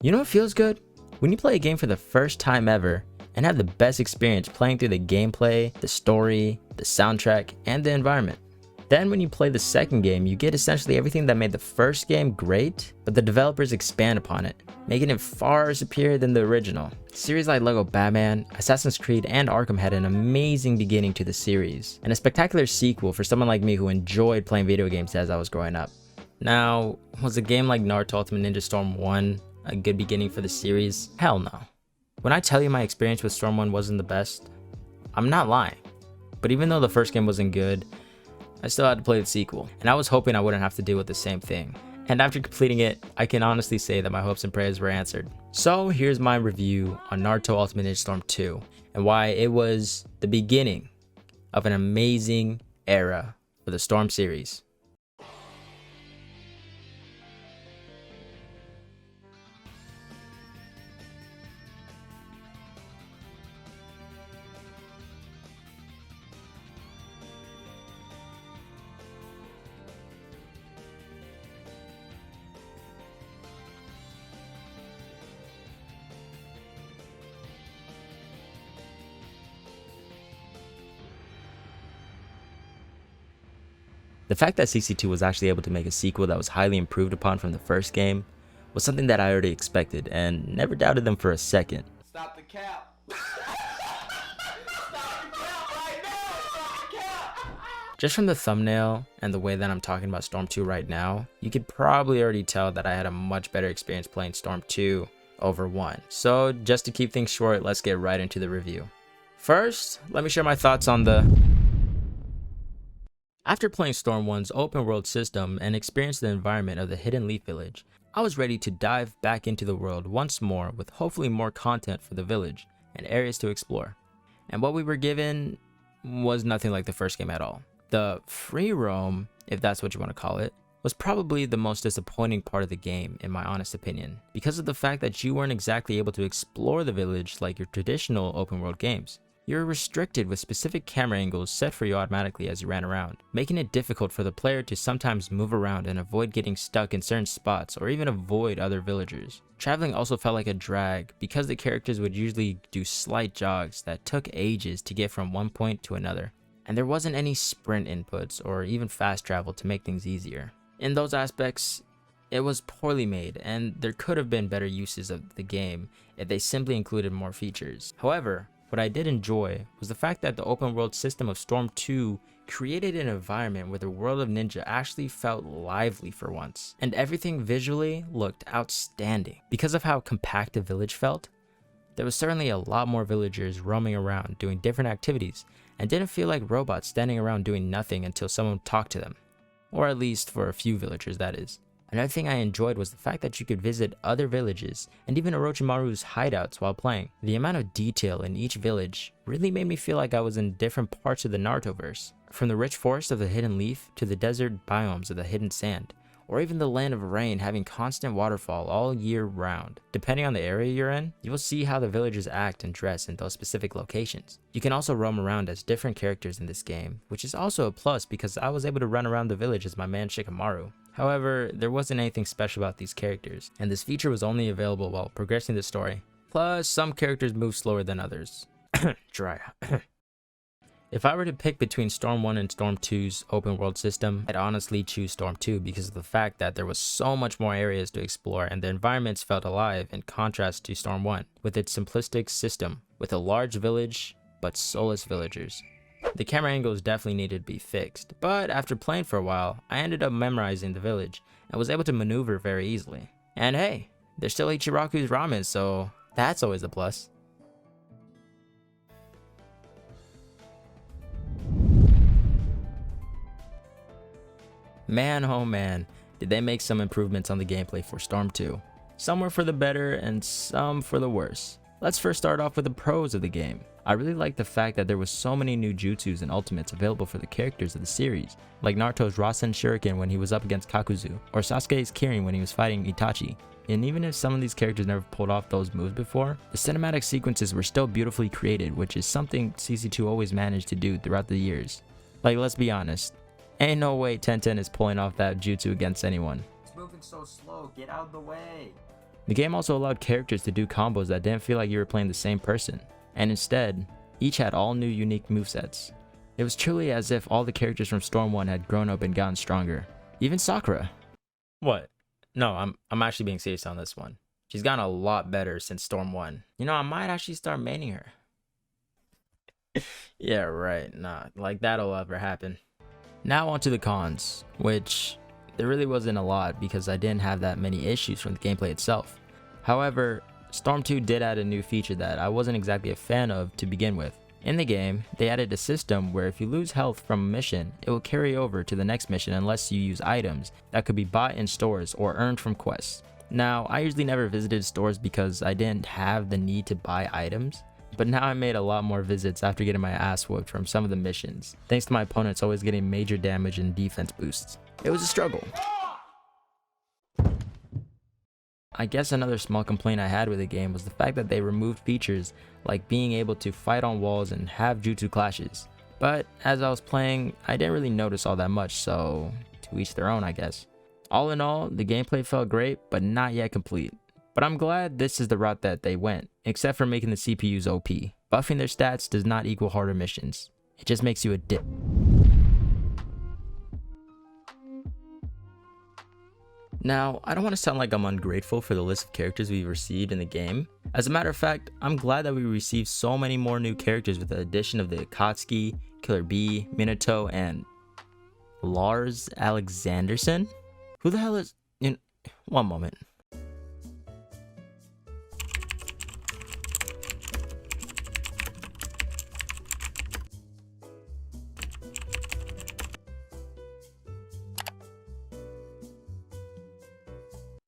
You know what feels good? When you play a game for the first time ever and have the best experience playing through the gameplay, the story, the soundtrack, and the environment. Then when you play the second game, you get essentially everything that made the first game great, but the developers expand upon it, making it far superior than the original. Series like LEGO Batman, Assassin's Creed, and Arkham had an amazing beginning to the series, and a spectacular sequel for someone like me who enjoyed playing video games as I was growing up. Now, was a game like Naruto Ultimate Ninja Storm 1 a good beginning for the series? Hell no. When I tell you my experience with Storm 1 wasn't the best, I'm not lying. But even though the first game wasn't good, I still had to play the sequel, and I was hoping I wouldn't have to deal with the same thing. And after completing it, I can honestly say that my hopes and prayers were answered. So here's my review on Naruto Ultimate Ninja Storm 2, and why it was the beginning of an amazing era for the Storm series. The fact that CC2 was actually able to make a sequel that was highly improved upon from the first game was something that I already expected and never doubted them for a second. Stop the cap. Stop the cap right now. Stop the cap. Just from the thumbnail and the way that I'm talking about Storm 2 right now, you could probably already tell that I had a much better experience playing Storm 2 over 1. So just to keep things short, let's get right into the review. First, let me share my thoughts on the... After playing Storm 1's open world system and experiencing the environment of the Hidden Leaf Village, I was ready to dive back into the world once more with hopefully more content for the village and areas to explore. And what we were given was nothing like the first game at all. The free roam, if that's what you want to call it, was probably the most disappointing part of the game in my honest opinion, because of the fact that you weren't exactly able to explore the village like your traditional open world games. You were restricted with specific camera angles set for you automatically as you ran around, making it difficult for the player to sometimes move around and avoid getting stuck in certain spots or even avoid other villagers. Traveling also felt like a drag because the characters would usually do slight jogs that took ages to get from one point to another, and there wasn't any sprint inputs or even fast travel to make things easier. In those aspects, it was poorly made, and there could have been better uses of the game if they simply included more features. However, what I did enjoy was the fact that the open world system of Storm 2 created an environment where the world of Ninja actually felt lively for once, and everything visually looked outstanding. Because of how compact the village felt, there was certainly a lot more villagers roaming around doing different activities, and didn't feel like robots standing around doing nothing until someone talked to them. Or at least for a few villagers, that is. Another thing I enjoyed was the fact that you could visit other villages and even Orochimaru's hideouts while playing. The amount of detail in each village really made me feel like I was in different parts of the Narutoverse. From the rich forest of the Hidden Leaf to the desert biomes of the Hidden Sand, or even the Land of Rain having constant waterfall all year round. Depending on the area you're in, you will see how the villagers act and dress in those specific locations. You can also roam around as different characters in this game, which is also a plus because I was able to run around the village as my man Shikamaru. However, there wasn't anything special about these characters, and this feature was only available while progressing the story. Plus, some characters move slower than others. Dry. If I were to pick between Storm 1 and Storm 2's open world system, I'd honestly choose Storm 2 because of the fact that there was so much more areas to explore and the environments felt alive in contrast to Storm 1, with its simplistic system, with a large village, but soulless villagers. The camera angles definitely needed to be fixed, but after playing for a while, I ended up memorizing the village and was able to maneuver very easily. And hey, there's still Ichiraku's ramen, so that's always a plus. Man, oh man, did they make some improvements on the gameplay for Storm 2. Some were for the better and some for the worse. Let's first start off with the pros of the game. I really liked the fact that there was so many new jutsus and ultimates available for the characters of the series, like Naruto's Rasen Shuriken when he was up against Kakuzu, or Sasuke's Kirin when he was fighting Itachi. And even if some of these characters never pulled off those moves before, the cinematic sequences were still beautifully created, which is something CC2 always managed to do throughout the years. Like, let's be honest, ain't no way Tenten is pulling off that jutsu against anyone. It's moving so slow, get out of the way. The game also allowed characters to do combos that didn't feel like you were playing the same person, and instead, each had all new unique movesets. It was truly as if all the characters from Storm 1 had grown up and gotten stronger. Even Sakura. What? No, I'm actually being serious on this one. She's gotten a lot better since Storm 1. You know, I might actually start maining her. Yeah, right. Nah, like that'll ever happen. Now onto the cons, which there really wasn't a lot because I didn't have that many issues from the gameplay itself. However, Storm 2 did add a new feature that I wasn't exactly a fan of to begin with. In the game, they added a system where if you lose health from a mission, it will carry over to the next mission unless you use items that could be bought in stores or earned from quests. Now, I usually never visited stores because I didn't have the need to buy items, but now I made a lot more visits after getting my ass whooped from some of the missions, thanks to my opponents always getting major damage and defense boosts. It was a struggle. I guess another small complaint I had with the game was the fact that they removed features like being able to fight on walls and have jutsu clashes. But as I was playing, I didn't really notice all that much, so to each their own, I guess. All in all, the gameplay felt great, but not yet complete. But I'm glad this is the route that they went, except for making the CPUs OP. Buffing their stats does not equal harder missions. It just makes you a dip. Now, I don't want to sound like I'm ungrateful for the list of characters we've received in the game. As a matter of fact, I'm glad that we received so many more new characters with the addition of the Akatsuki, Killer Bee, Minato, and Lars Alexanderson? Who the hell is... One moment.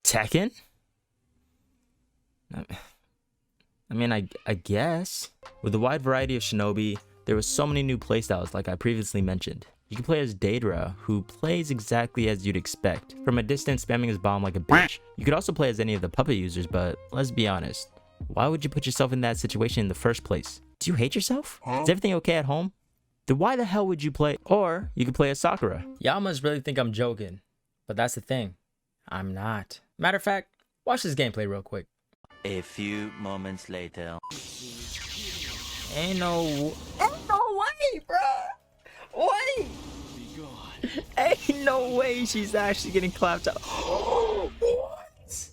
Tekken? I mean, I guess. With the wide variety of shinobi, there was so many new playstyles like I previously mentioned. You can play as Daedra, who plays exactly as you'd expect, from a distance spamming his bomb like a bitch. You could also play as any of the puppet users, but let's be honest. Why would you put yourself in that situation in the first place? Do you hate yourself? Is everything okay at home? Then why the hell would you play? Or you could play as Sakura. Y'all must really think I'm joking, but that's the thing. I'm not. Matter of fact, watch this gameplay real quick. A few moments later. Ain't no way, bro. Wait. Ain't no way she's actually getting clapped out. What?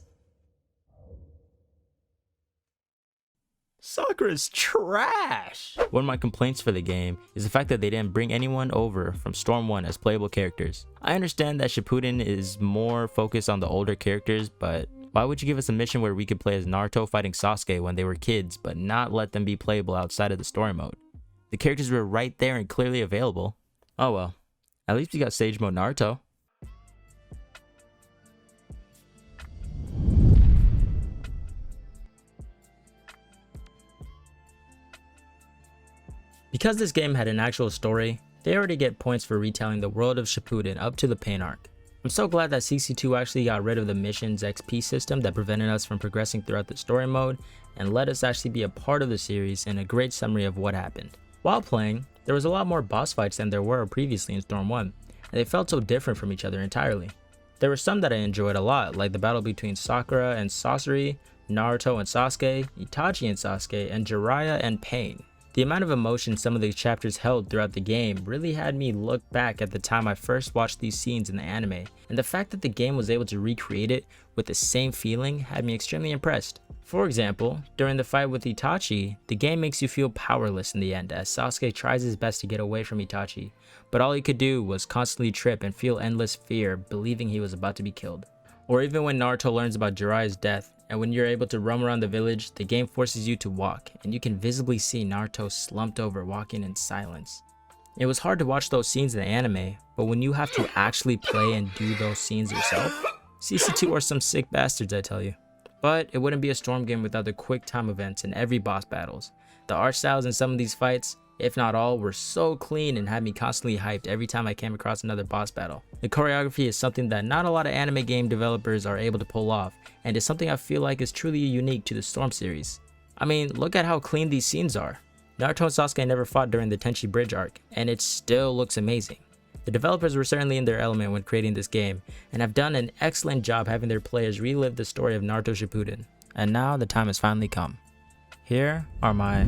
Sakura's trash. One of my complaints for the game is the fact that they didn't bring anyone over from Storm 1 as playable characters. I understand that Shippuden is more focused on the older characters, but why would you give us a mission where we could play as Naruto fighting Sasuke when they were kids, but not let them be playable outside of the story mode? The characters were right there and clearly available. Oh well, at least we got Sage Mode Naruto. Because this game had an actual story, they already get points for retelling the world of Shippuden up to the Pain arc. I'm so glad that CC2 actually got rid of the missions XP system that prevented us from progressing throughout the story mode and let us actually be a part of the series and a great summary of what happened. While playing, there was a lot more boss fights than there were previously in Storm 1, and they felt so different from each other entirely. There were some that I enjoyed a lot, like the battle between Sakura and Sasori, Naruto and Sasuke, Itachi and Sasuke, and Jiraiya and Pain. The amount of emotion some of these chapters held throughout the game really had me look back at the time I first watched these scenes in the anime, and the fact that the game was able to recreate it with the same feeling had me extremely impressed. For example, during the fight with Itachi, the game makes you feel powerless in the end as Sasuke tries his best to get away from Itachi, but all he could do was constantly trip and feel endless fear believing he was about to be killed. Or even when Naruto learns about Jiraiya's death, and when you're able to roam around the village, the game forces you to walk, and you can visibly see Naruto slumped over walking in silence. It was hard to watch those scenes in the anime, but when you have to actually play and do those scenes yourself, CC2 are some sick bastards, I tell you. But it wouldn't be a Storm game without the quick time events in every boss battles. The art styles in some of these fights, if not all, were so clean and had me constantly hyped every time I came across another boss battle. The choreography is something that not a lot of anime game developers are able to pull off, and is something I feel like is truly unique to the Storm series. I mean, look at how clean these scenes are. Naruto and Sasuke never fought during the Tenchi Bridge arc, and it still looks amazing. The developers were certainly in their element when creating this game, and have done an excellent job having their players relive the story of Naruto Shippuden. And now the time has finally come. Here are my...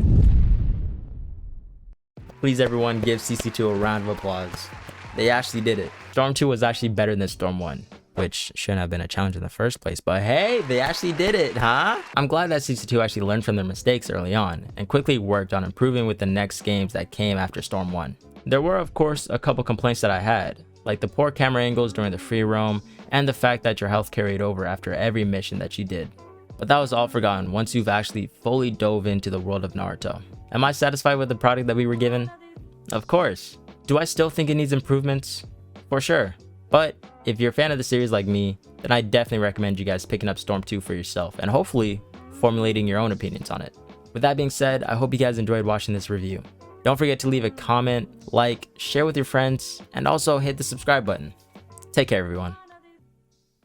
Please everyone give CC2 a round of applause. They actually did it. Storm 2 was actually better than Storm 1, which shouldn't have been a challenge in the first place, but hey, they actually did it, huh? I'm glad that CC2 actually learned from their mistakes early on, and quickly worked on improving with the next games that came after Storm 1. There were of course a couple complaints that I had, like the poor camera angles during the free roam, and the fact that your health carried over after every mission that you did. But that was all forgotten once you've actually fully dove into the world of Naruto. Am I satisfied with the product that we were given? Of course. Do I still think it needs improvements? For sure. But if you're a fan of the series like me, then I definitely recommend you guys picking up Storm 2 for yourself and hopefully formulating your own opinions on it. With that being said, I hope you guys enjoyed watching this review. Don't forget to leave a comment, like, share with your friends, and also hit the subscribe button. Take care everyone.